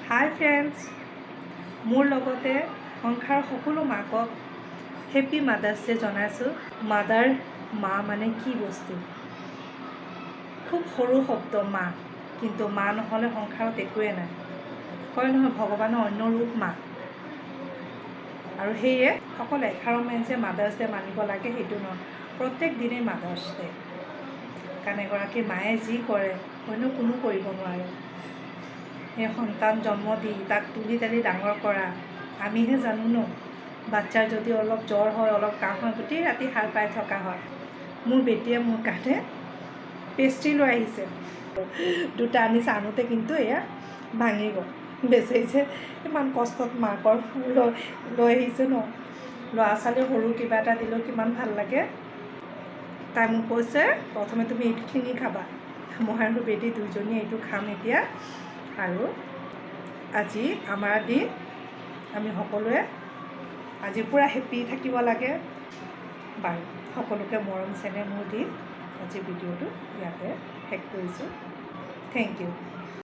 হাই friends, মোৰ লগতে সংসাৰৰ সকলো মাকক হেপী মাদাৰ্ছ ডে জনাইছোঁ। মা মানে কি বস্তু? খুব সৰু শব্দ মা, কিন্তু মা নহ'লে সংসাৰত একোৱে নাই। কয় নহয় ভগৱানৰ অন্য ৰূপ মা। আৰু সেয়ে অকল 11 মে যে মাদাৰ্ছ ডে মানিব লাগে সেইটো নহয়, প্ৰত্যেক দিনেই মাদাৰ্ছ ডে। কাৰণ এগৰাকী মায়ে যি কৰে অন্য কোনো কৰিব নোৱাৰে। সেই সন্তান জন্ম দি তাক তুলি তালি ডাঙৰ কৰা আমিহে জানো ন। বাচ্ছাৰ যদি অলপ জ্বৰ হয়, অলপ কাহ হয়, গোটেই ৰাতি সাৰ পাই থকা হয়। মোৰ বেটীয়ে মোৰ কাৰণে পেষ্ট্ৰি লৈ আহিছে, দুটা আনিছে, আনোতে কিন্তু এয়া ভাঙি গ'ল, বেচেৰিছে। ইমান কষ্টত মাকৰ লৈ আহিছে ন। ল'ৰা ছোৱালী সৰু কিবা এটা দিলেও কিমান ভাল লাগে। তাই মোক কৈছে প্ৰথমে তুমি এইখিনি খাবা। মই আৰু বেটী দুইজনীয়ে এইটো খাম এতিয়া। আৰু আজি আমাৰ দিন, আমি সকলোৱে আজি পূৰা হেপী থাকিব লাগে। বাৰু, সকলোকে মৰম চেনেহ মোৰ দি আজি ভিডিঅ'টো ইয়াতে শেষ কৰিছোঁ। Thank U.